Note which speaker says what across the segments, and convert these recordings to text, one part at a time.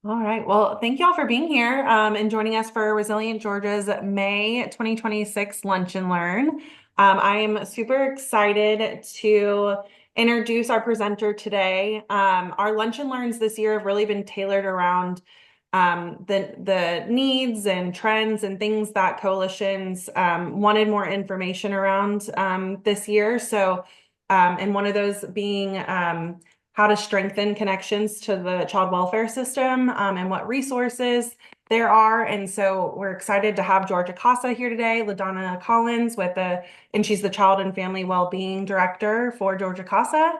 Speaker 1: All right. Well, thank you all for being here and joining us for Resilient Georgia's May 2026 Lunch and Learn. I am super excited to introduce our presenter today. Our Lunch and Learns this year have really been tailored around the needs and trends and things that coalitions wanted more information around this year. And one of those being how to strengthen connections to the child welfare system and what resources there are. And so we're excited to have Georgia CASA here today, LaDonna Collins and she's the Child and Family Wellbeing Director for Georgia CASA.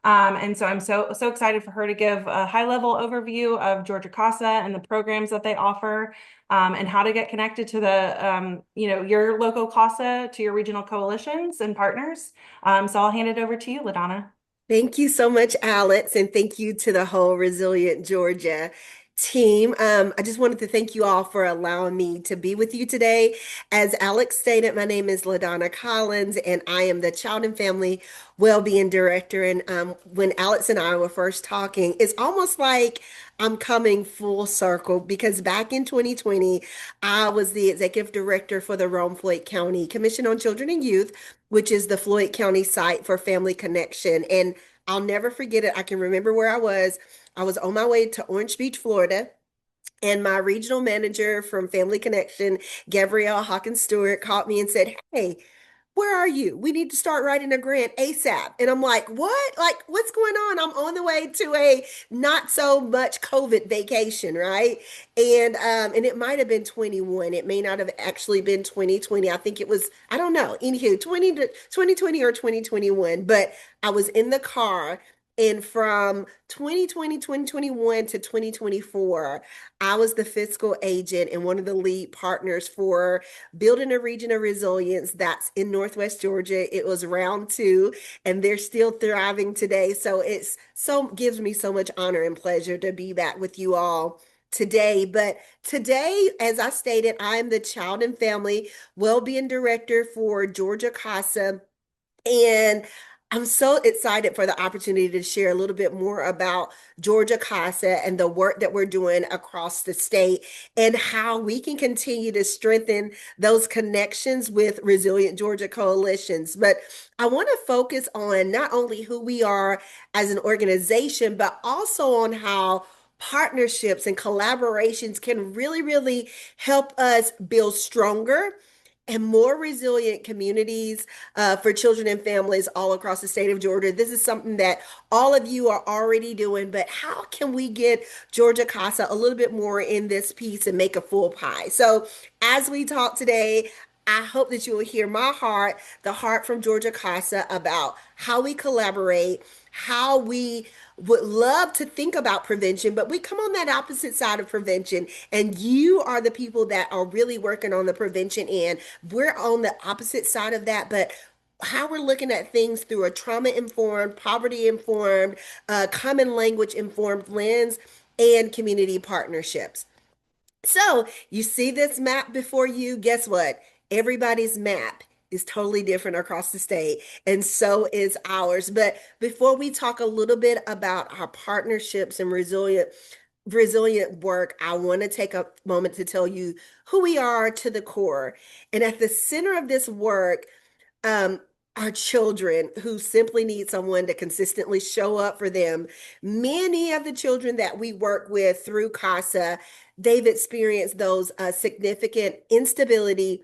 Speaker 1: And so I'm so excited for her to give a high level overview of Georgia CASA and the programs that they offer, and how to get connected to your local CASA, to your regional coalitions and partners. So I'll hand it over to you, LaDonna.
Speaker 2: Thank you so much, Alex, and thank you to the whole Resilient Georgia team. I just wanted to thank you all for allowing me to be with you today. As Alex stated, my name is LaDonna Collins, and I am the Child and Family Wellbeing Director. And when Alex and I were first talking, it's almost like I'm coming full circle because back in 2020, I was the Executive Director for the Rome-Floyd County Commission on Children and Youth, which is the Floyd County site for Family Connection. And I'll never forget it. I can remember where I was. I was on my way to Orange Beach, Florida, and my regional manager from Family Connection, Gabrielle Hawkins Stewart, called me and said, "Hey, where are you? We need to start writing a grant ASAP." And I'm like, what? Like, what's going on? I'm on the way to a not so much COVID vacation, right? And it might have been 21. It may not have actually been 2020. I think it was, I don't know, anywho, 2020 or 2021. But I was in the car. And from 2020, 2021 to 2024, I was the fiscal agent and one of the lead partners for building a region of resilience that's in Northwest Georgia. It was round two, and they're still thriving today. So it's so gives me so much honor and pleasure to be back with you all today. But today, as I stated, I'm the Child and Family Wellbeing Director for Georgia CASA. And I'm so excited for the opportunity to share a little bit more about Georgia CASA and the work that we're doing across the state and how we can continue to strengthen those connections with Resilient Georgia coalitions. But I want to focus on not only who we are as an organization, but also on how partnerships and collaborations can really help us build stronger and more resilient communities for children and families all across the state of Georgia. This is something that all of you are already doing, but how can we get Georgia CASA a little bit more in this piece and make a full pie? So, as we talk today, I hope that you will hear my heart, the heart from Georgia CASA about how we collaborate, how we would love to think about prevention, but we come on that opposite side of prevention, and you are the people that are really working on the prevention end. We're on the opposite side of that, but how we're looking at things through a trauma informed, poverty informed, common language informed lens and community partnerships. So you see this map before you. Guess what? Everybody's map is totally different across the state, and so is ours. But before we talk a little bit about our partnerships and resilient work, I want to take a moment to tell you who we are to the core. And at the center of this work, um, are children who simply need someone to consistently show up for them. Many of the children that we work with through CASA, they've experienced those significant instability,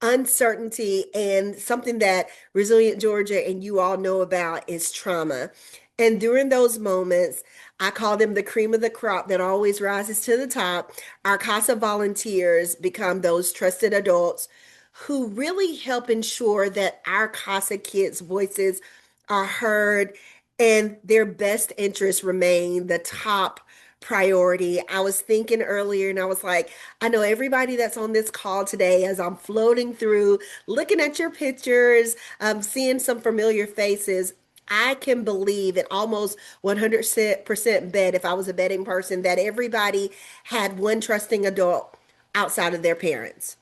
Speaker 2: uncertainty, and something that Resilient Georgia and you all know about is trauma. And during those moments, I call them the cream of the crop that always rises to the top. Our CASA volunteers become those trusted adults who really help ensure that our CASA kids' voices are heard and their best interests remain the top priority. I was thinking earlier and I was like, I know everybody that's on this call today, as I'm floating through, looking at your pictures, seeing some familiar faces. I can believe it almost 100% bet, if I was a betting person, that everybody had one trusting adult outside of their parents,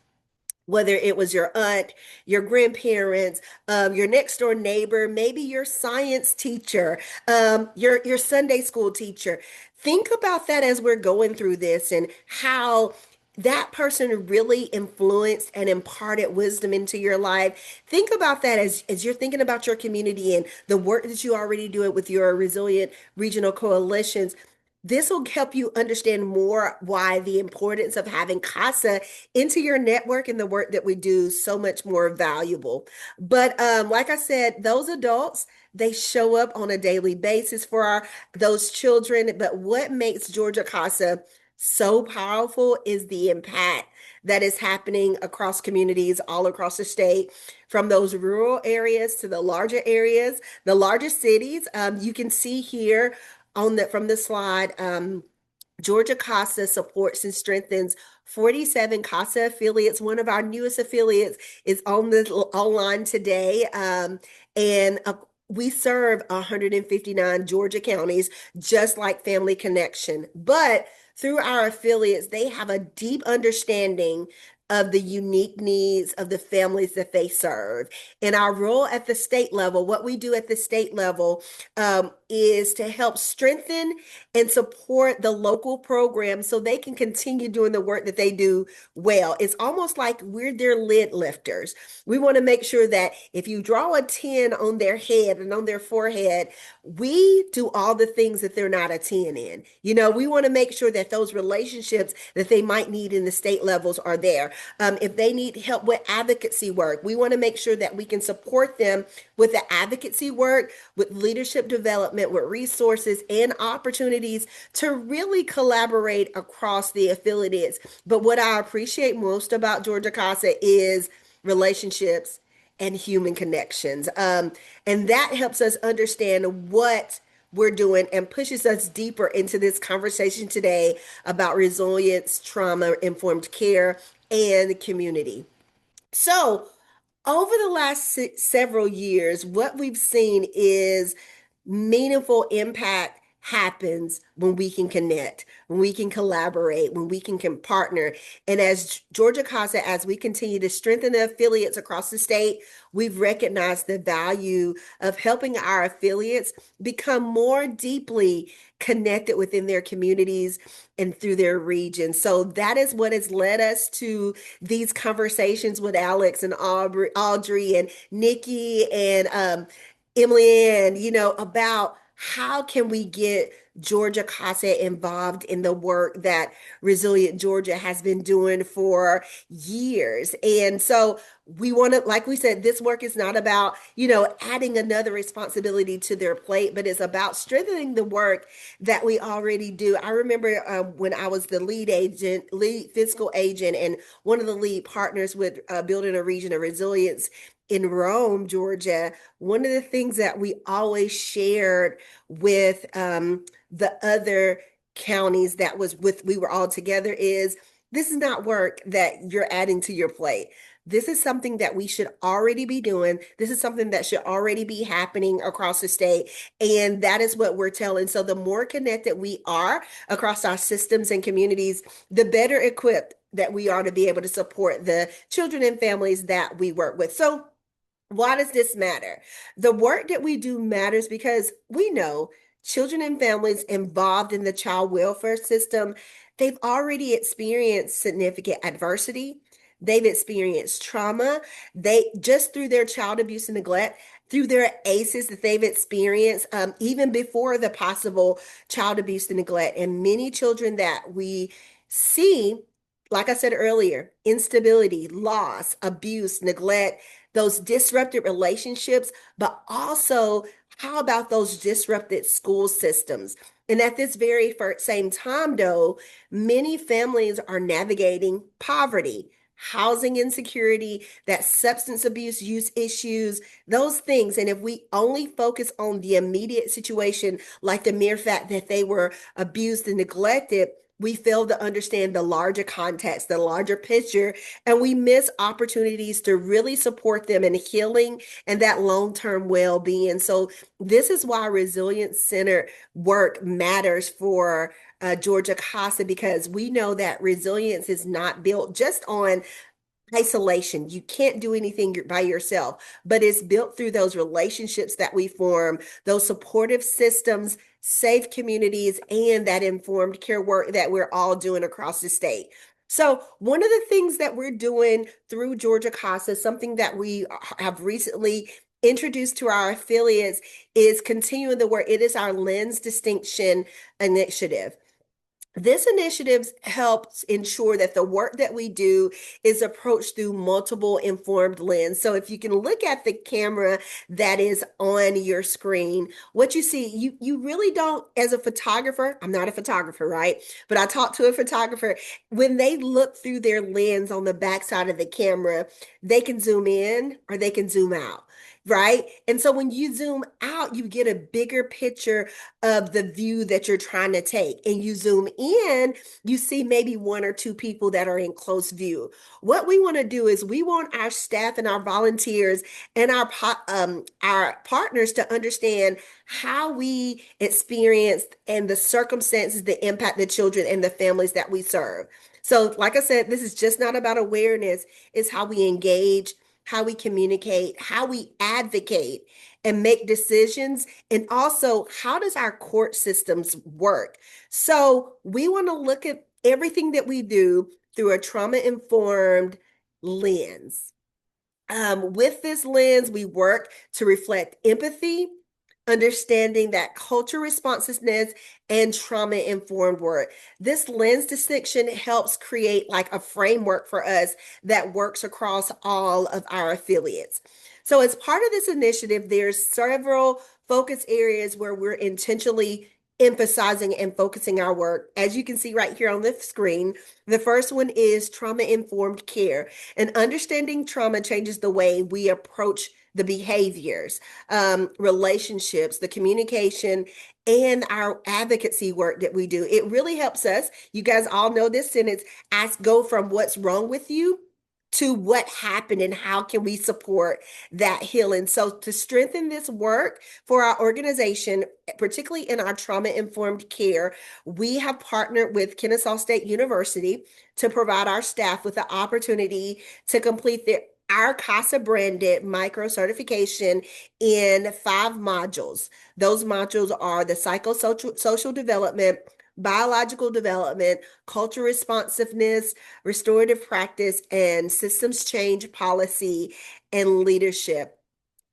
Speaker 2: whether it was your aunt, your grandparents, your next door neighbor, maybe your science teacher, your Sunday school teacher. think about that as we're going through this and how that person really influenced and imparted wisdom into your life. Think about that as you're thinking about your community and the work that you already do it with your resilient regional coalitions. This will help you understand more why the importance of having CASA into your network and the work that we do so much more valuable. But like I said, those adults, they show up on a daily basis for those children. But what makes Georgia CASA so powerful is the impact that is happening across communities all across the state, from those rural areas to the larger areas, the larger cities. You can see here on the from the slide. Georgia CASA supports and strengthens 47 CASA affiliates. One of our newest affiliates is on the online today. And we serve 159 Georgia counties, just like Family Connection. But through our affiliates, they have a deep understanding of the unique needs of the families that they serve. And our role at the state level, what we do at the state level, is to help strengthen and support the local programs so they can continue doing the work that they do well. It's almost like we're their lid lifters. We want to make sure that if you draw a 10 on their head and on their forehead, we do all the things that they're not a 10 in. We want to make sure that those relationships that they might need in the state levels are there. If they need help with advocacy work, we want to make sure that we can support them with the advocacy work, with leadership development, with resources and opportunities to really collaborate across the affiliates. But what I appreciate most about Georgia CASA is relationships and human connections. And that helps us understand what we're doing and pushes us deeper into this conversation today about resilience, trauma informed care, and community. So, over the last several years, what we've seen is meaningful impact happens when we can connect, when we can collaborate, when we can partner. And as Georgia CASA, as we continue to strengthen the affiliates across the state, we've recognized the value of helping our affiliates become more deeply connected within their communities and through their region. So that is what has led us to these conversations with Alex and Audrey and Nikki and Emily Ann, about how can we get Georgia CASA involved in the work that Resilient Georgia has been doing for years. And so we want to, like we said, this work is not about, adding another responsibility to their plate, but it's about strengthening the work that we already do. I remember when I was the lead fiscal agent, and one of the lead partners with building a region of resilience in Rome, Georgia. One of the things that we always shared with the other counties that we were all together is, this is not work that you're adding to your plate. This is something that we should already be doing. This is something that should already be happening across the state. And that is what we're telling. So the more connected we are across our systems and communities, the better equipped that we are to be able to support the children and families that we work with. So why does this matter? The work that we do matters because we know children and families involved in the child welfare system, they've already experienced significant adversity. They've experienced trauma. They just through their child abuse and neglect, through their ACEs that they've experienced, even before the possible child abuse and neglect. And many children that we see, like I said earlier, instability, loss, abuse, neglect, those disrupted relationships, but also how about those disrupted school systems? And at this very same time, though, many families are navigating poverty, housing insecurity, that substance abuse use issues, those things. And if we only focus on the immediate situation, like the mere fact that they were abused and neglected, we fail to understand the larger context, the larger picture, and we miss opportunities to really support them in healing and that long-term well-being. So this is why resilience-centered work matters for Georgia CASA, because we know that resilience is not built just on isolation. You can't do anything by yourself, but it's built through those relationships that we form, those supportive systems, safe communities, and that informed care work that we're all doing across the state. So, one of the things that we're doing through Georgia CASA, something that we have recently introduced to our affiliates, is continuing the work. It is our lens distinction initiative. This initiative helps ensure that the work that we do is approached through multiple informed lens. So if you can look at the camera that is on your screen, what you see, you really don't, as a photographer, I'm not a photographer, right? But I talked to a photographer. When they look through their lens on the backside of the camera, they can zoom in or they can zoom out. Right. And so when you zoom out, you get a bigger picture of the view that you're trying to take. And you zoom in, you see maybe one or two people that are in close view. What we want to do is we want our staff and our volunteers and our partners to understand how we experience and the circumstances that impact the children and the families that we serve. So, like I said, this is just not about awareness, it's how we engage, how we communicate, how we advocate and make decisions, and also how does our court systems work. So we want to look at everything that we do through a trauma-informed lens. With this lens, we work to reflect empathy, understanding that culture responsiveness, and trauma informed work. This lens distinction helps create like a framework for us that works across all of our affiliates. So, as part of this initiative, there's several focus areas where we're intentionally emphasizing and focusing our work. As you can see right here on the screen, the first one is trauma informed care. And understanding trauma changes the way we approach the behaviors, relationships, the communication, and our advocacy work that we do. It really helps us. You guys all know this sentence, ask, go from what's wrong with you to what happened and how can we support that healing. So to strengthen this work for our organization, particularly in our trauma-informed care, we have partnered with Kennesaw State University to provide our staff with the opportunity to complete our CASA branded micro certification in 5 modules. Those modules are the psychosocial social development, biological development, culture responsiveness, restorative practice, and systems change policy and leadership.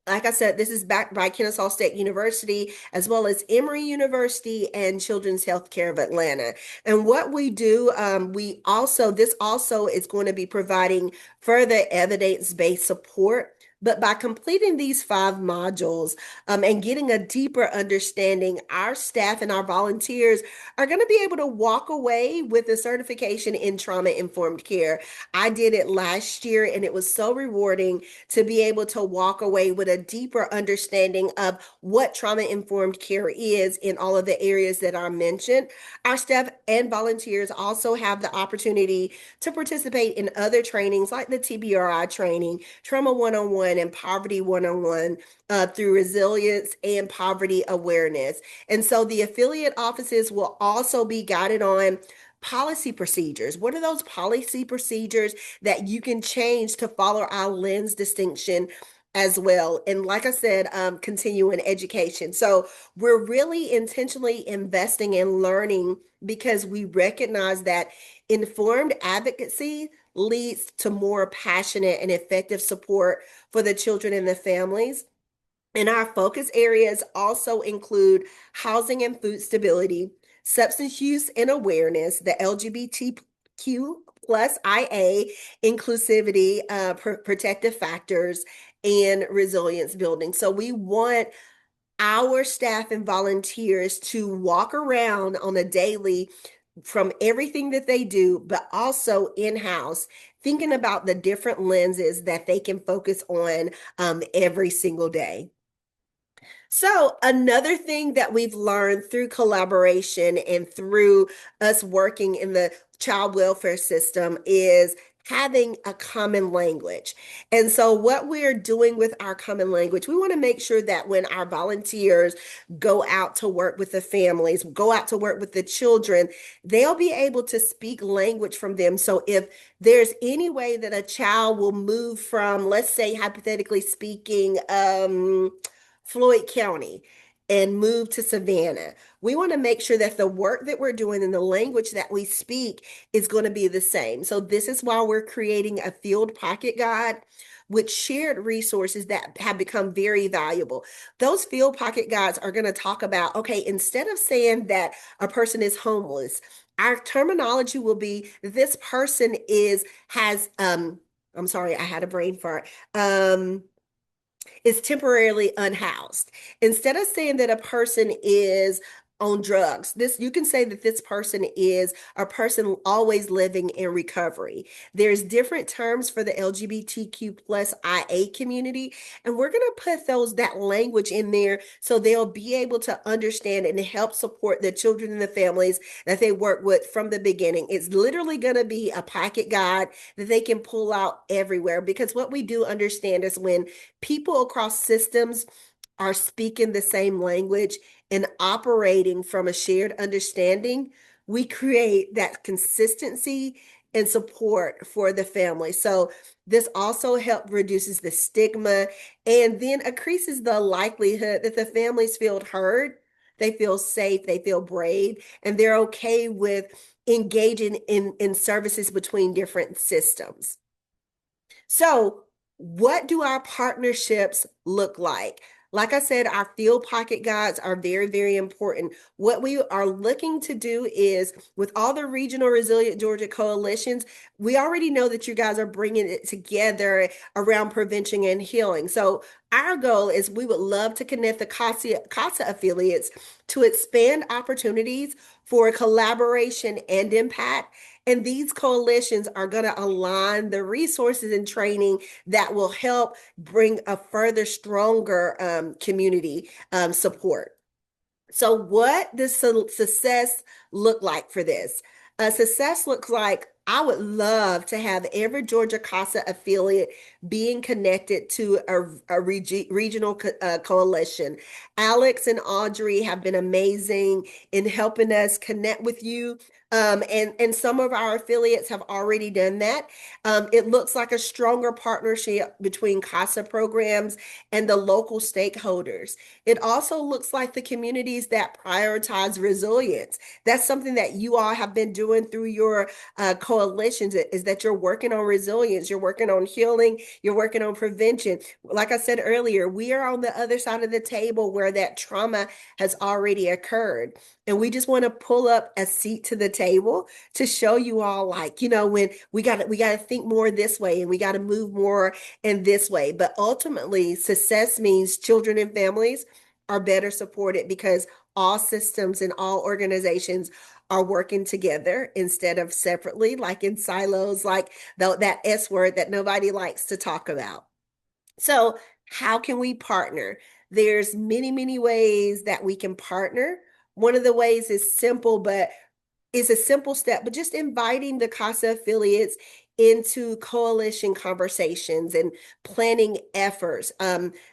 Speaker 2: Like I said, this is backed by Kennesaw State University, as well as Emory University and Children's Healthcare of Atlanta. And what we do, this also is going to be providing further evidence-based support. But by completing these 5 modules, and getting a deeper understanding, our staff and our volunteers are going to be able to walk away with a certification in trauma-informed care. I did it last year, and it was so rewarding to be able to walk away with a deeper understanding of what trauma-informed care is in all of the areas that are mentioned. Our staff and volunteers also have the opportunity to participate in other trainings like the TBRI training, Trauma 101, and Poverty 101 through resilience and poverty awareness. And so the affiliate offices will also be guided on policy procedures. What are those policy procedures that you can change to follow our lens distinction as well? And like I said, continuing education. So we're really intentionally investing in learning because we recognize that informed advocacy leads to more passionate and effective support for the children and the families. And our focus areas also include housing and food stability, substance use and awareness, the LGBTQ plus IA, inclusivity, protective factors, and resilience building. So we want our staff and volunteers to walk around on a daily from everything that they do, but also in-house, thinking about the different lenses that they can focus on every single day. So, another thing that we've learned through collaboration and through us working in the child welfare system is having a common language. And so, what we're doing with our common language, we want to make sure that when our volunteers go out to work with the families, go out to work with the children, they'll be able to speak language from them. So, if there's any way that a child will move from, let's say, hypothetically speaking, Floyd County and move to Savannah, we want to make sure that the work that we're doing and the language that we speak is going to be the same. So this is why we're creating a field pocket guide with shared resources that have become very valuable. Those field pocket guides are going to talk about, okay, instead of saying that a person is homeless, our terminology will be this person I'm sorry, I had a brain fart. Is temporarily unhoused. Instead of saying that a person is on drugs, this you can say that this person is a person always living in recovery. There's different terms for the LGBTQ plus IA community, and we're going to put that language in there so they'll be able to understand and help support the children and the families that they work with from the beginning. It's literally going to be a pocket guide that they can pull out everywhere, because what we do understand is when people across systems are speaking the same language and operating from a shared understanding, we create that consistency and support for the family. So this also helps reduces the stigma and then increases the likelihood that the families feel heard, they feel safe, they feel brave, and they're okay with engaging in services between different systems. So, what do our partnerships look like? Like I said, our field pocket guides are very, very important. What we are looking to do is with all the regional resilient Georgia coalitions, we already know that you guys are bringing it together around prevention and healing. So, our goal is we would love to connect the CASA affiliates to expand opportunities for collaboration and impact. And these coalitions are going to align the resources and training that will help bring a further stronger community support. So, what does success look like for this? Success looks like I would love to have every Georgia CASA affiliate being connected to a regional coalition. Alex and Audrey have been amazing in helping us connect with you. And some of our affiliates have already done that. It looks like a stronger partnership between CASA programs and the local stakeholders. It also looks like the communities that prioritize resilience. That's something that you all have been doing through your coalitions, is that you're working on resilience, you're working on healing, you're working on prevention. Like I said earlier, we are on the other side of the table where that trauma has already occurred. And we just want to pull up a seat to the table to show you all, like, when we got to think more this way and we got to move more in this way. But ultimately, success means children and families are better supported because all systems and all organizations are working together instead of separately, like in silos, like that S word that nobody likes to talk about. So, how can we partner? There's many, many ways that we can partner. One of the ways is simple, but is a simple step, but just inviting the CASA affiliates into coalition conversations and planning efforts.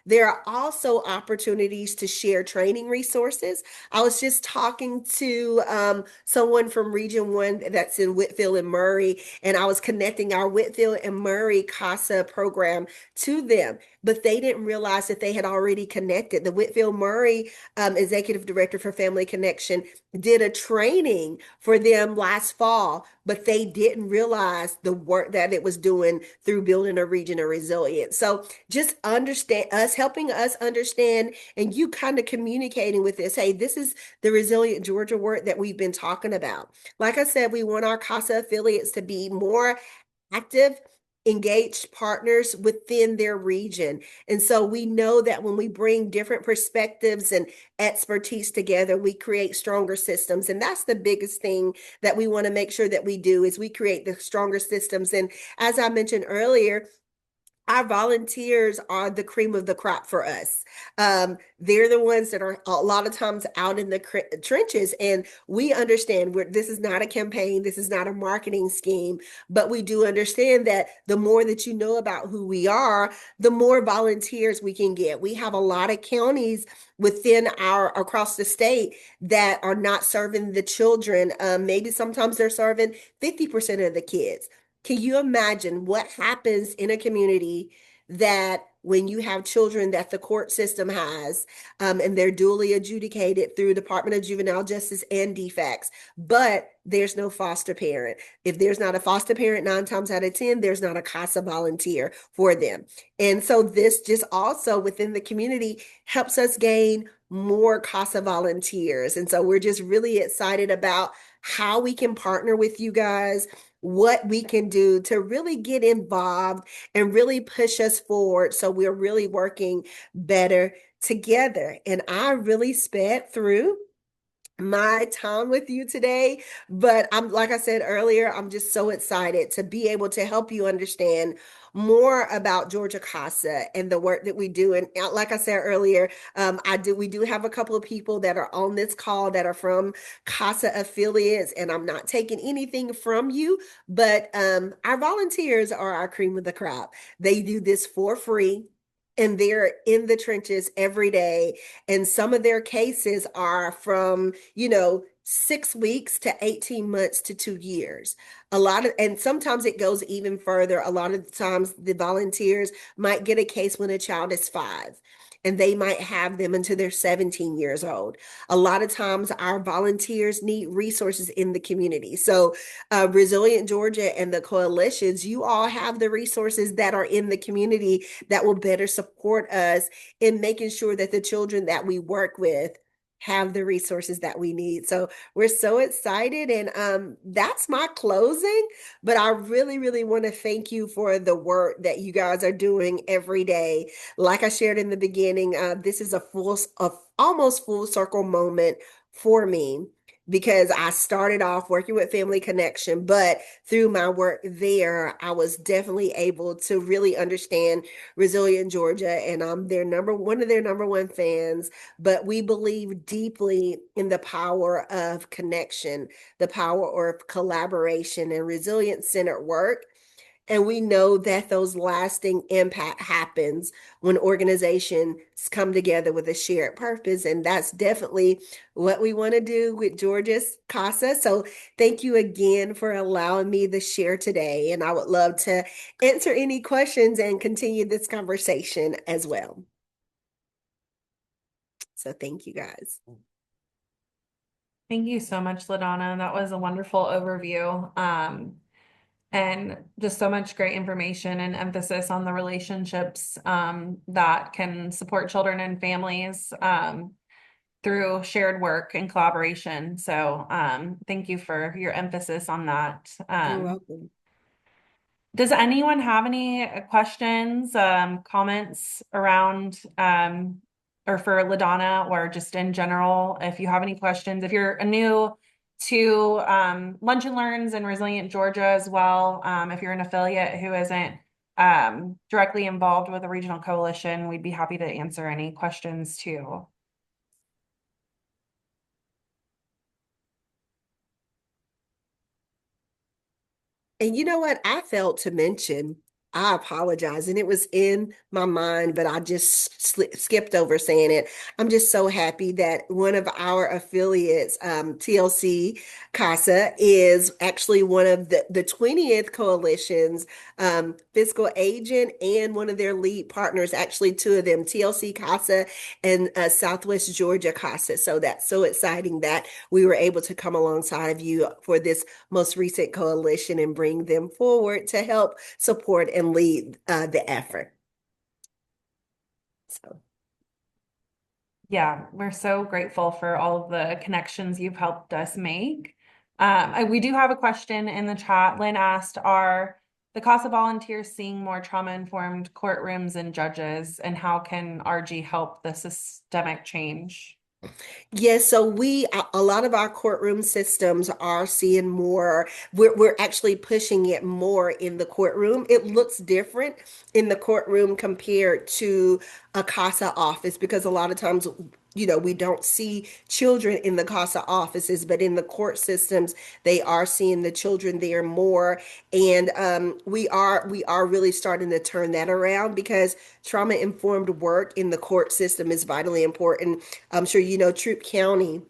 Speaker 2: There are also opportunities to share training resources. I was just talking to someone from Region 1 that's in Whitfield and Murray, and I was connecting our Whitfield and Murray CASA program to them, but they didn't realize that they had already connected. The Whitfield Murray executive director for Family Connection did a training for them last fall, but they didn't realize the work that it was doing through building a region of resilience. So just understand us, helping us understand, and you kind of communicating with this. Hey, this is the resilient Georgia work that we've been talking about. Like I said, we want our CASA affiliates to be more active, engaged partners within their region. And so we know that when we bring different perspectives and expertise together, we create stronger systems. And that's the biggest thing that we want to make sure that we do is we create the stronger systems. And as I mentioned earlier, our volunteers are the cream of the crop for us. They're the ones that are a lot of times out in the trenches, and we understand this is not a campaign, this is not a marketing scheme, but we do understand that the more that you know about who we are, the more volunteers we can get. We have a lot of counties within our across the state that are not serving the children. Maybe sometimes they're serving 50% of the kids. Can you imagine what happens in a community that when you have children that the court system has, and they're duly adjudicated through Department of Juvenile Justice and DFACS, but there's no foster parent. If there's not a foster parent, 9 times out of 10, there's not a CASA volunteer for them. And so this just also within the community helps us gain more CASA volunteers. And so we're just really excited about how we can partner with you guys, what we can do to really get involved and really push us forward so we're really working better together. And I really sped through my time with you today, but I'm like I said earlier, I'm just so excited to be able to help you understand more about Georgia CASA and the work that we do. And like I said earlier, we do have a couple of people that are on this call that are from CASA affiliates, and I'm not taking anything from you, but our volunteers are our cream of the crop. They do this for free. And they're in the trenches every day. And some of their cases are from, 6 weeks to 18 months to 2 years. And sometimes it goes even further. A lot of the times the volunteers might get a case when a child is 5 and they might have them until they're 17 years old. A lot of times our volunteers need resources in the community. So Resilient Georgia and the coalitions, you all have the resources that are in the community that will better support us in making sure that the children that we work with have the resources that we need. So we're so excited. And that's my closing. But I really, really want to thank you for the work that you guys are doing every day. Like I shared in the beginning, this is a almost full circle moment for me because I started off working with Family Connection, but through my work there, I was definitely able to really understand Resilient Georgia, and I'm one of their number one fans. But we believe deeply in the power of connection, the power of collaboration and resilient centered work. And we know that those lasting impact happens when organizations come together with a shared purpose. And that's definitely what we want to do with Georgia's CASA. So thank you again for allowing me to share today. And I would love to answer any questions and continue this conversation as well. So thank you guys.
Speaker 1: Thank you so much, LaDonna. That was a wonderful overview. And just so much great information and emphasis on the relationships that can support children and families through shared work and collaboration. So thank you for your emphasis on that.
Speaker 2: You're welcome.
Speaker 1: Does anyone have any questions, comments around or for LaDonna or just in general? If you have any questions, if you're new to Lunch and Learns and Resilient Georgia as well, if you're an affiliate who isn't directly involved with a regional coalition, we'd be happy to answer any questions too.
Speaker 2: And you know what? I failed to mention, I apologize. And it was in my mind, but I just skipped over saying it. I'm just so happy that one of our affiliates, TLC CASA, is actually one of the 20th coalition's fiscal agent and one of their lead partners, actually, two of them, TLC CASA and Southwest Georgia CASA. So that's so exciting that we were able to come alongside of you for this most recent coalition and bring them forward to help support and lead the effort. So,
Speaker 1: Yeah, we're so grateful for all of the connections you've helped us make. We do have a question in the chat. Lynn asked, are the CASA volunteers seeing more trauma-informed courtrooms and judges, and how can RG help the systemic change?
Speaker 2: Yes, so a lot of our courtroom systems are seeing more. We're actually pushing it more in the courtroom. It looks different in the courtroom compared to a CASA office because a lot of times, we don't see children in the CASA offices, but in the court systems, they are seeing the children there more. And we are really starting to turn that around because trauma-informed work in the court system is vitally important. I'm sure you know Troup County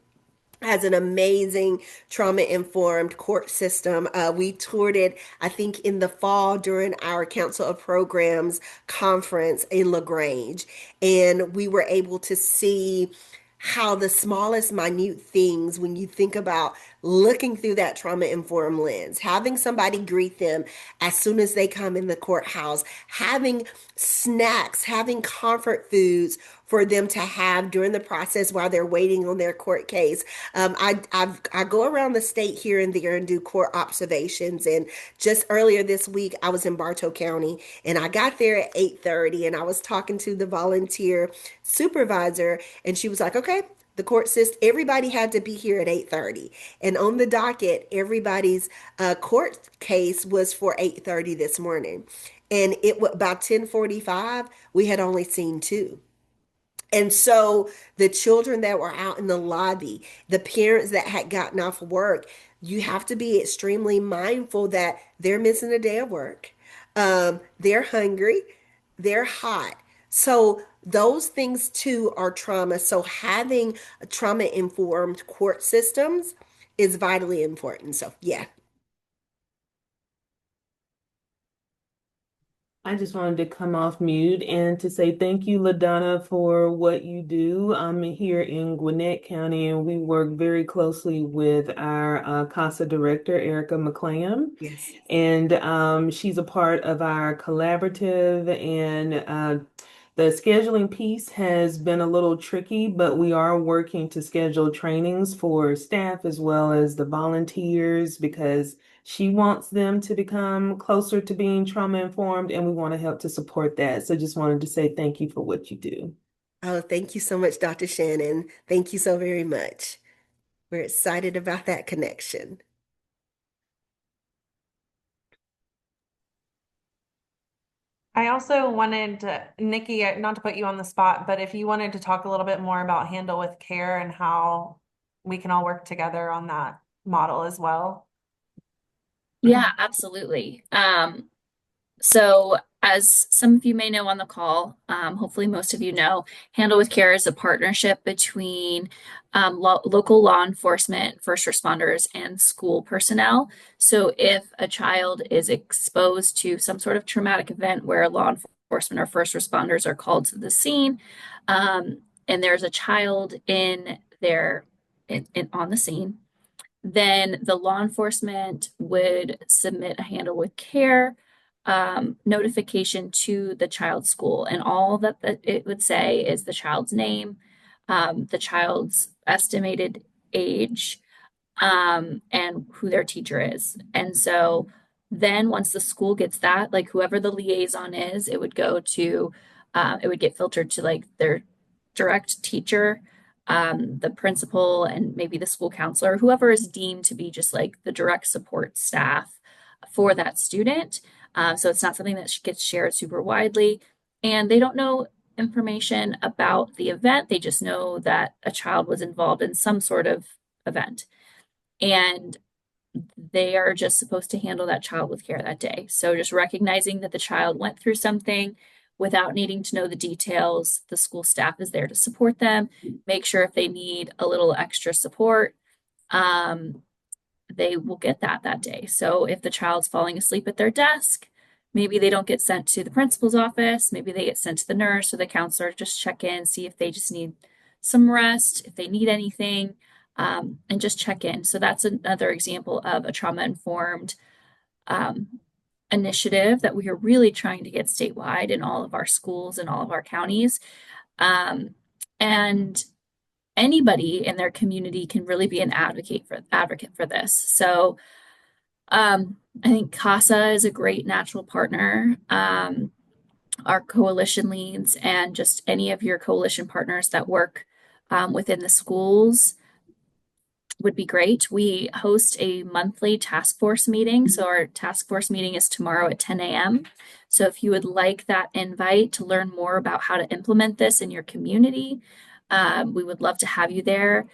Speaker 2: has an amazing trauma-informed court system. We toured it, I think, in the fall during our Council of Programs conference in LaGrange, and we were able to see how the smallest minute things, when you think about looking through that trauma-informed lens, having somebody greet them as soon as they come in the courthouse, having snacks, having comfort foods for them to have during the process while they're waiting on their court case. I go around the state here and there and do court observations. And just earlier this week, I was in Bartow County, and I got there at 8:30, and I was talking to the volunteer supervisor, and she was like, "Okay." The court system, everybody had to be here at 8:30. And on the docket, everybody's court case was for 8:30 this morning. And it was about 10:45, we had only seen two. And so the children that were out in the lobby, the parents that had gotten off work, you have to be extremely mindful that they're missing a day of work. They're hungry, they're hot. So those things too are trauma. So having trauma-informed court systems is vitally important. So yeah.
Speaker 3: I just wanted to come off mute and to say thank you, LaDonna, for what you do. I'm here in Gwinnett County, and we work very closely with our CASA director, Erica McClam.
Speaker 2: Yes.
Speaker 3: And she's a part of our collaborative, and the scheduling piece has been a little tricky, but we are working to schedule trainings for staff as well as the volunteers because she wants them to become closer to being trauma informed, and we want to help to support that. So just wanted to say thank you for what you do.
Speaker 2: Oh, thank you so much, Dr. Shannon. Thank you so very much. We're excited about that connection.
Speaker 1: I also wanted to, Nikki, not to put you on the spot, but if you wanted to talk a little bit more about Handle with Care and how we can all work together on that model as well.
Speaker 4: Yeah, absolutely. So as some of you may know on the call, hopefully most of you know, Handle with Care is a partnership between local law enforcement, first responders, and school personnel. So if a child is exposed to some sort of traumatic event where law enforcement or first responders are called to the scene, and there's a child in there on the scene, then the law enforcement would submit a Handle with Care notification to the child's school. And all that it would say is the child's name, the child's estimated age, and who their teacher is. And so then once the school gets that, like whoever the liaison is, it would go to, it would get filtered to like their direct teacher, the principal, and maybe the school counselor, whoever is deemed to be just like the direct support staff for that student. So it's not something that gets shared super widely. And they don't know information about the event. They just know that a child was involved in some sort of event. And they are just supposed to handle that child with care that day. So just recognizing that the child went through something without needing to know the details, the school staff is there to support them, make sure if they need a little extra support, they will get that day. So if the child's falling asleep at their desk, maybe they don't get sent to the principal's office, maybe they get sent to the nurse or the counselor, just check in, see if they just need some rest, if they need anything, and just check in. So that's another example of a trauma-informed initiative that we are really trying to get statewide in all of our schools and all of our counties. And anybody in their community can really be an advocate for this. So I think CASA is a great natural partner. Our coalition leads and just any of your coalition partners that work within the schools would be great. We host a monthly task force meeting. So our task force meeting is tomorrow at 10 a.m. So if you would like that invite to learn more about how to implement this in your community, we would love to have you there.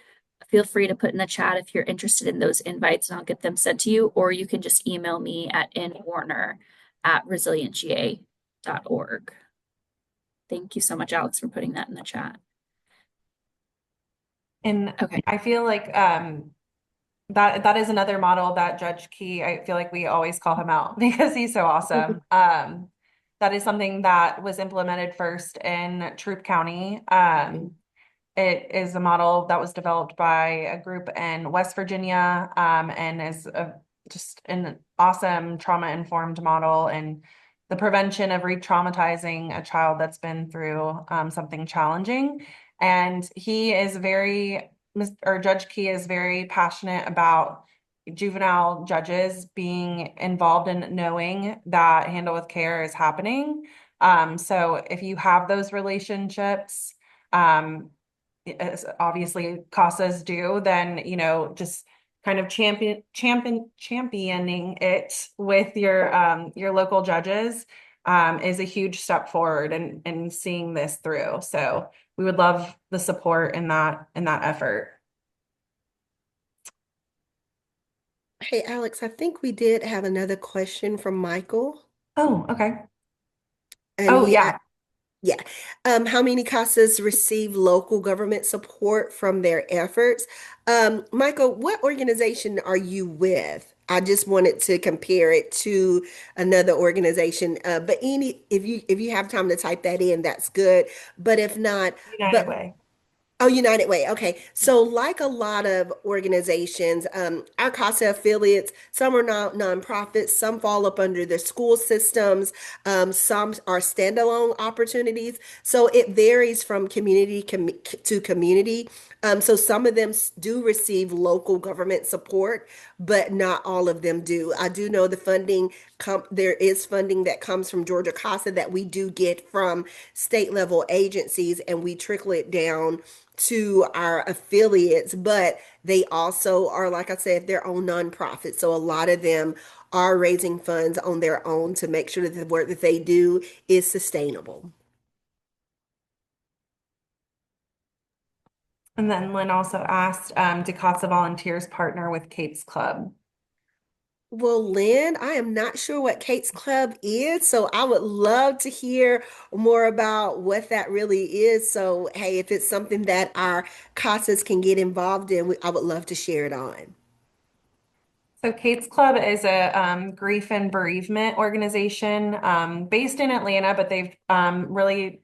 Speaker 4: Feel free to put in the chat if you're interested in those invites and I'll get them sent to you, or you can just email me at nwarner@resilientga.org. Thank you so much, Alex, for putting that in the chat.
Speaker 1: And
Speaker 4: Okay.
Speaker 1: I feel like that is another model that Judge Key, I feel like we always call him out because he's so awesome. That is something that was implemented first in Troup County. It is a model that was developed by a group in West Virginia, and is just an awesome trauma-informed model and the prevention of re-traumatizing a child that's been through something challenging. And he is or Judge Key is very passionate about juvenile judges being involved in knowing that Handle with Care is happening. So if you have those relationships, as obviously CASAs do, then, just kind of championing it with your local judges is a huge step forward in seeing this through. So we would love the support in that effort.
Speaker 2: Hey, Alex, I think we did have another question from Michael.
Speaker 1: Oh, okay.
Speaker 2: And
Speaker 1: Oh,
Speaker 2: he
Speaker 1: yeah.
Speaker 2: Yeah. How many CASAs receive local government support from their efforts? Michael, what organization are you with? I just wanted to compare it to another organization. But if you have time to type that in, that's good. But if not,
Speaker 1: United
Speaker 2: but
Speaker 1: Way.
Speaker 2: Oh, United Way. Okay. So, like a lot of organizations, our CASA affiliates, some are nonprofits, some fall up under the school systems, some are standalone opportunities. So, it varies from to community. So, some of them do receive local government support, but not all of them do. I do know there is funding that comes from Georgia CASA that we do get from state level agencies, and we trickle it down to our affiliates, but they also are, like I said, their own nonprofits. So a lot of them are raising funds on their own to make sure that the work that they do is sustainable.
Speaker 1: And then Lynn also asked, do CASA volunteers partner with Kate's Club?
Speaker 2: Well, Lynn, I am not sure what Kate's Club is, so I would love to hear more about what that really is. So, hey, if it's something that our CASAs can get involved in, I would love to share it on.
Speaker 1: So Kate's Club is a grief and bereavement organization based in Atlanta, but they've really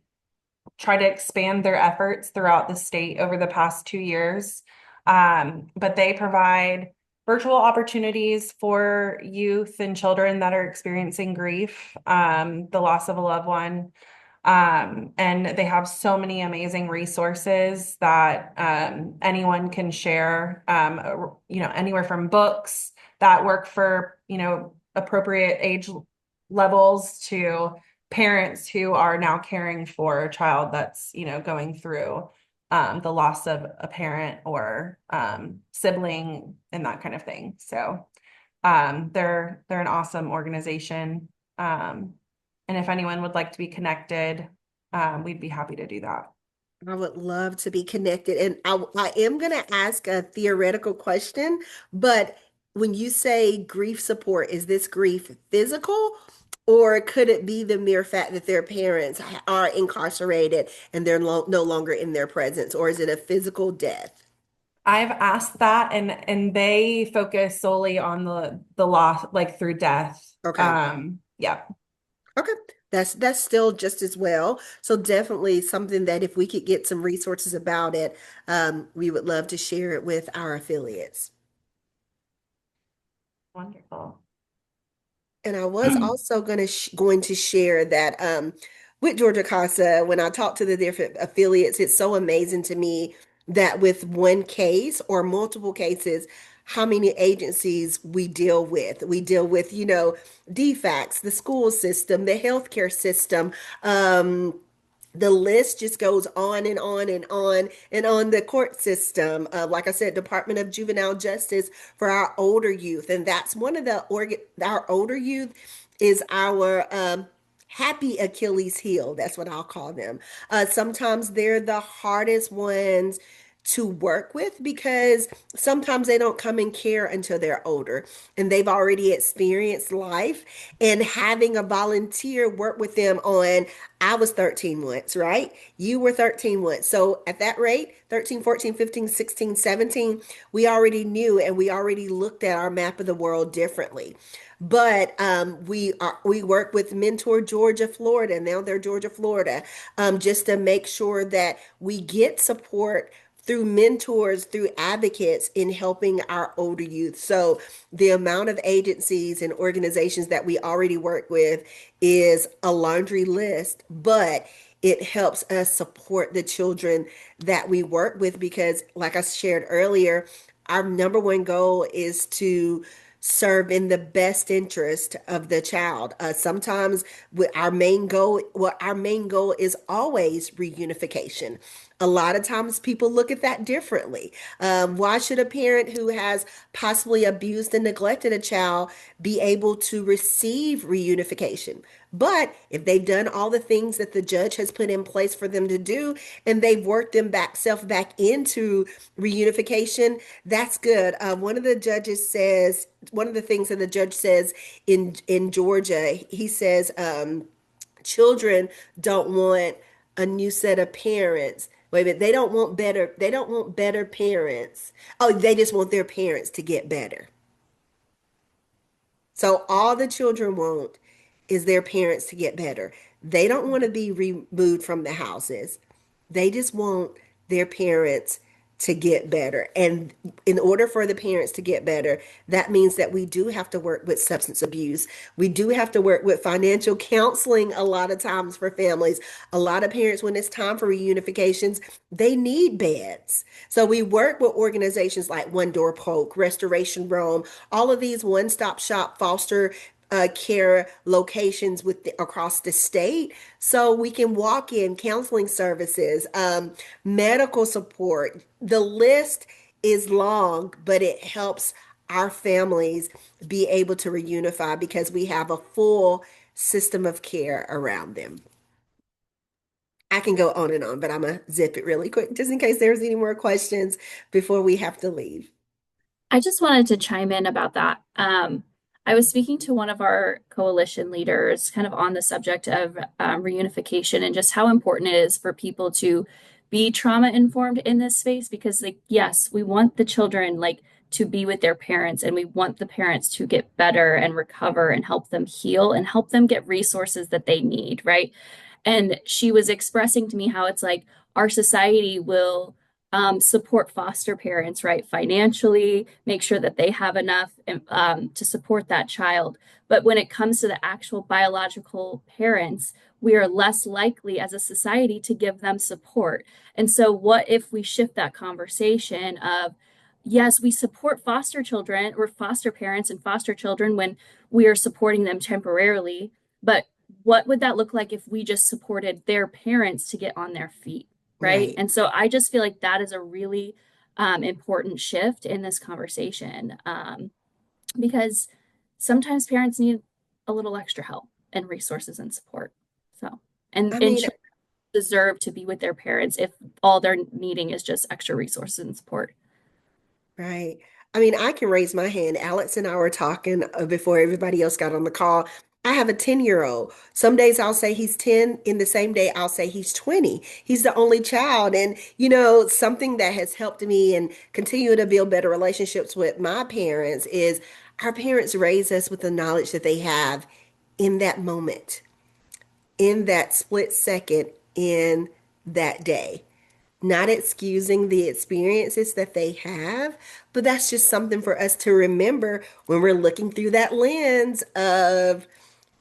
Speaker 1: tried to expand their efforts throughout the state over the past 2 years. But they provide virtual opportunities for youth and children that are experiencing grief, the loss of a loved one. And they have so many amazing resources that anyone can share, anywhere from books that work for, appropriate age levels to parents who are now caring for a child that's, going through the loss of a parent or sibling and that kind of thing. So they're an awesome organization. And if anyone would like to be connected, we'd be happy to do that.
Speaker 2: I would love to be connected. And I am going to ask a theoretical question, but when you say grief support, is this grief physical, or could it be the mere fact that their parents are incarcerated and they're no longer in their presence, or is it a physical death?
Speaker 1: I've asked that and they focus solely on the loss, like through death.
Speaker 2: Okay.
Speaker 1: Yeah.
Speaker 2: Okay. That's still just as well. So definitely something that if we could get some resources about it, we would love to share it with our affiliates.
Speaker 1: Wonderful.
Speaker 2: And I was also going to share that with Georgia CASA, when I talk to the different affiliates, it's so amazing to me that with one case or multiple cases, how many agencies we deal with. We deal with, DFACS, the school system, the healthcare system, The list just goes on and on and on and on. The court system, like I said, Department of Juvenile Justice for our older youth. And that's one of the our older youth is our happy Achilles heel. That's what I'll call them. Sometimes they're the hardest ones to work with because sometimes they don't come in care until they're older and they've already experienced life, and having a volunteer work with them on, I was 13 once, right? You were 13 once. So at that rate, 13, 14, 15, 16, 17, we already knew and we already looked at our map of the world differently. But we work with Mentor Georgia, Florida. Now they're Georgia, Florida, just to make sure that we get support through mentors, through advocates in helping our older youth. So the amount of agencies and organizations that we already work with is a laundry list, but it helps us support the children that we work with because, like I shared earlier, our number one goal is to serve in the best interest of the child. Sometimes with our main goal is always reunification. A lot of times people look at that differently. Why should a parent who has possibly abused and neglected a child be able to receive reunification? But if they've done all the things that the judge has put in place for them to do and they've worked them back into reunification, that's good. One of the things that the judge says in Georgia, he says, children don't want a new set of parents. Wait a minute, they don't want better parents. Oh, they just want their parents to get better. So all the children want is their parents to get better. They don't want to be removed from the houses. They just want their parents to get better. And in order for the parents to get better, that means that we do have to work with substance abuse. We do have to work with financial counseling a lot of times for families. A lot of parents, when it's time for reunifications, they need beds. So we work with organizations like One Door Poke, Restoration Rome, all of these one-stop shop foster care locations across the state, so we can walk in counseling services, medical support. The list is long, but it helps our families be able to reunify because we have a full system of care around them. I can go on and on, but I'm gonna zip it really quick just in case there's any more questions before we have to leave.
Speaker 4: I just wanted to chime in about that. I was speaking to one of our coalition leaders kind of on the subject of reunification and just how important it is for people to be trauma informed in this space because, like, yes, we want the children like to be with their parents and we want the parents to get better and recover and help them heal and help them get resources that they need, right? And she was expressing to me how it's like our society will support foster parents, right? Financially, make sure that they have enough to support that child. But when it comes to the actual biological parents, we are less likely as a society to give them support. And so, what if we shift that conversation of, yes, we support foster children or foster parents and foster children when we are supporting them temporarily, but what would that look like if we just supported their parents to get on their feet? Right.
Speaker 2: Right.
Speaker 4: And so I just feel like that is a really important shift in this conversation because sometimes parents need a little extra help and resources and support. So,
Speaker 2: I
Speaker 4: and
Speaker 2: mean,
Speaker 4: children deserve to be with their parents if all they're needing is just extra resources and support.
Speaker 2: right. I mean, I can raise my hand. Alex and I were talking before everybody else got on the call. I have a 10-year-old. Some days I'll say he's 10. In the same day, I'll say he's 20. He's the only child. And, something that has helped me and continue to build better relationships with my parents is our parents raise us with the knowledge that they have in that moment, in that split second, in that day, not excusing the experiences that they have, but that's just something for us to remember when we're looking through that lens of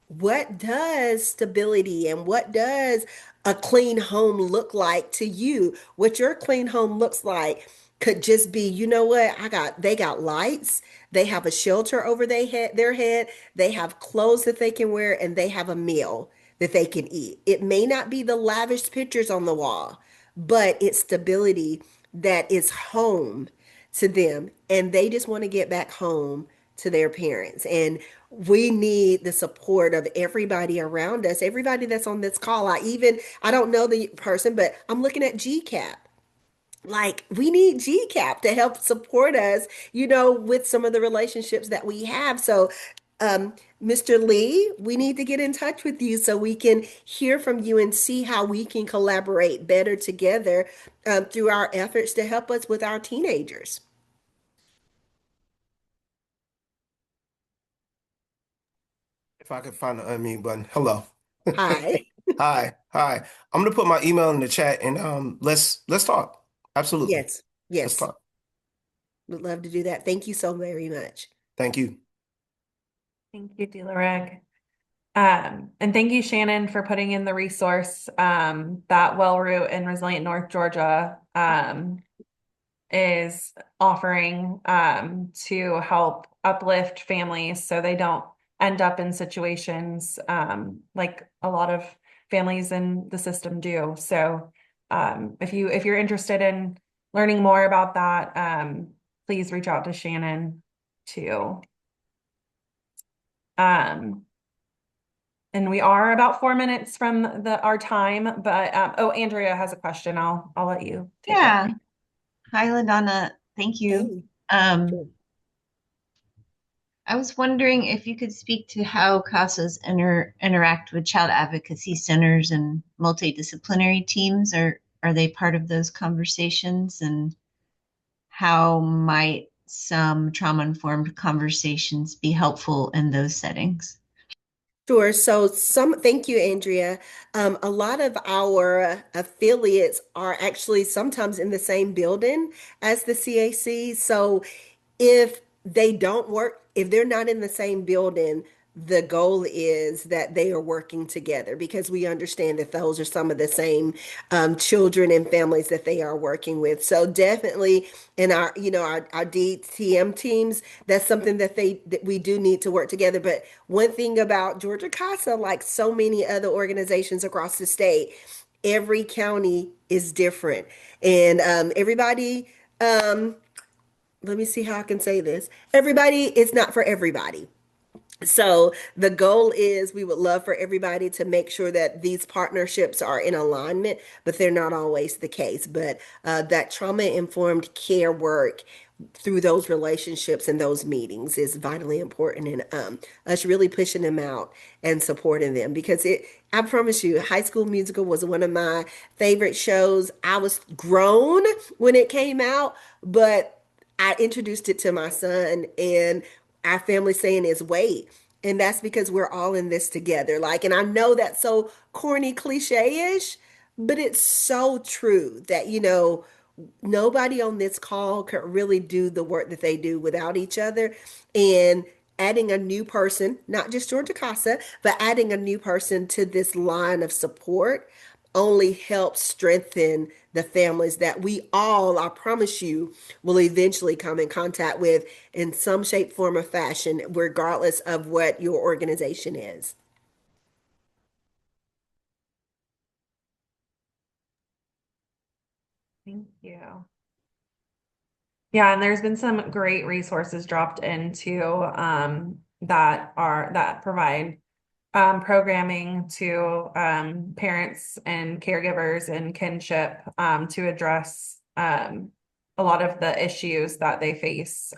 Speaker 2: what does stability and what does a clean home look like to you? What your clean home looks like could just be, you know what? They got lights, they have a shelter over their head, they have clothes that they can wear, and they have a meal that they can eat. It may not be the lavish pictures on the wall, but it's stability that is home to them. And they just want to get back home to their parents. And we need the support of everybody around us, everybody that's on this call. I don't know the person, but I'm looking at GCAP. Like, we need GCAP to help support us, with some of the relationships that we have. So, um, Mr. Lee, we need to get in touch with you so we can hear from you and see how we can collaborate better together, through our efforts to help us with our teenagers.
Speaker 5: If I could find the unmute button. Hello.
Speaker 2: Hi.
Speaker 5: Hi. Hi. I'm gonna put my email in the chat and let's talk. Absolutely.
Speaker 2: Yes,
Speaker 5: Let's
Speaker 2: yes.
Speaker 5: talk.
Speaker 2: Would love to do that. Thank you so very much.
Speaker 5: Thank you.
Speaker 1: Thank you, Delaric. And thank you, Shannon, for putting in the resource. That Well Root in Resilient North Georgia is offering to help uplift families so they don't end up in situations like a lot of families in the system do. So if you're interested in learning more about that, please reach out to Shannon too. And we are about 4 minutes from our time, but oh, Andrea has a question. I'll let you take it.
Speaker 6: Yeah. Hi, LaDonna. Thank you.
Speaker 2: Hey.
Speaker 6: Um,
Speaker 2: Sure.
Speaker 6: I was wondering if you could speak to how CASAs interact with child advocacy centers and multidisciplinary teams. Are they part of those conversations? And how might some trauma-informed conversations be helpful in those settings?
Speaker 2: Sure. Thank you, Andrea. A lot of our affiliates are actually sometimes in the same building as the CAC. So if they don't work, if they're not in the same building, the goal is that they are working together because we understand that those are some of the same children and families that they are working with. So definitely in our DTM teams, that's something that we do need to work together. But one thing about Georgia CASA, like so many other organizations across the state, every county is different, and everybody. Let me see how I can say this. Everybody is not for everybody. So the goal is we would love for everybody to make sure that these partnerships are in alignment, but they're not always the case. But that trauma-informed care work through those relationships and those meetings is vitally important, and us really pushing them out and supporting them because I promise you, High School Musical was one of my favorite shows. I was grown when it came out, but I introduced it to my son, and our family saying is wait. And that's because we're all in this together. Like, and I know that's so corny, cliche-ish, but it's so true that, nobody on this call could really do the work that they do without each other. And adding a new person, not just Georgia Casa, but adding a new person to this line of support only helps strengthen the families that we all, I promise you, will eventually come in contact with in some shape, form, or fashion, regardless of what your organization is.
Speaker 1: Thank you. Yeah, and there's been some great resources dropped into that provide programming to parents and caregivers and kinship to address a lot of the issues that they face.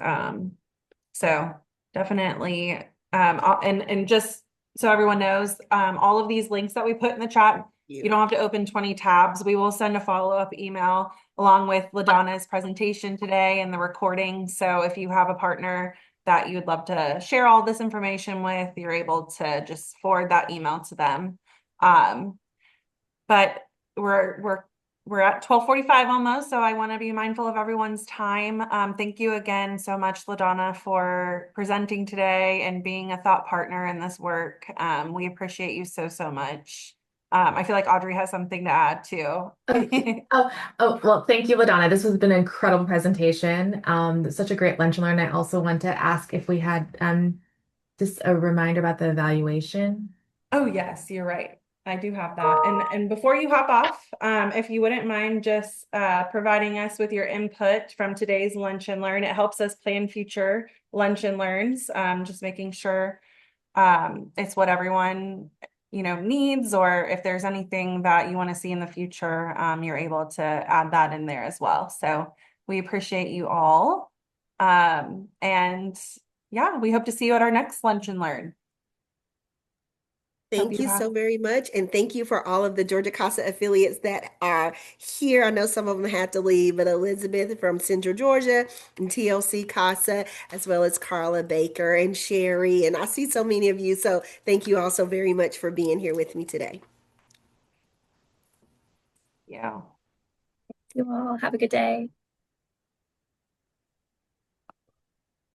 Speaker 1: So definitely, and just so everyone knows, all of these links that we put in the chat, you don't have to open 20 tabs. We will send a follow-up email along with LaDonna's presentation today and the recording. So if you have a partner that you'd love to share all this information with, you're able to just forward that email to them. But we're at 12:45 almost, so I want to be mindful of everyone's time. Thank you again so much, LaDonna, for presenting today and being a thought partner in this work. We appreciate you so much. I feel like Audrey has something to add too.
Speaker 7: Well, thank you, LaDonna. This has been an incredible presentation. Such a great lunch and learn. I also want to ask if we had just a reminder about the evaluation.
Speaker 1: Oh, yes, you're right. I do have that. And before you hop off, if you wouldn't mind just providing us with your input from today's Lunch and Learn, it helps us plan future Lunch and Learns, just making sure it's what everyone, needs, or if there's anything that you want to see in the future, you're able to add that in there as well. So we appreciate you all. And yeah, we hope to see you at our next Lunch and Learn. Hope
Speaker 2: Thank
Speaker 1: you
Speaker 2: you
Speaker 1: have
Speaker 2: so very much. And thank you for all of the Georgia CASA affiliates that are here. I know some of them had to leave, but Elizabeth from Central Georgia and TLC CASA, as well as Carla Baker and Sherry. And I see so many of you. So thank you all so very much for being here with me today.
Speaker 1: yeah.
Speaker 4: You all have a good day.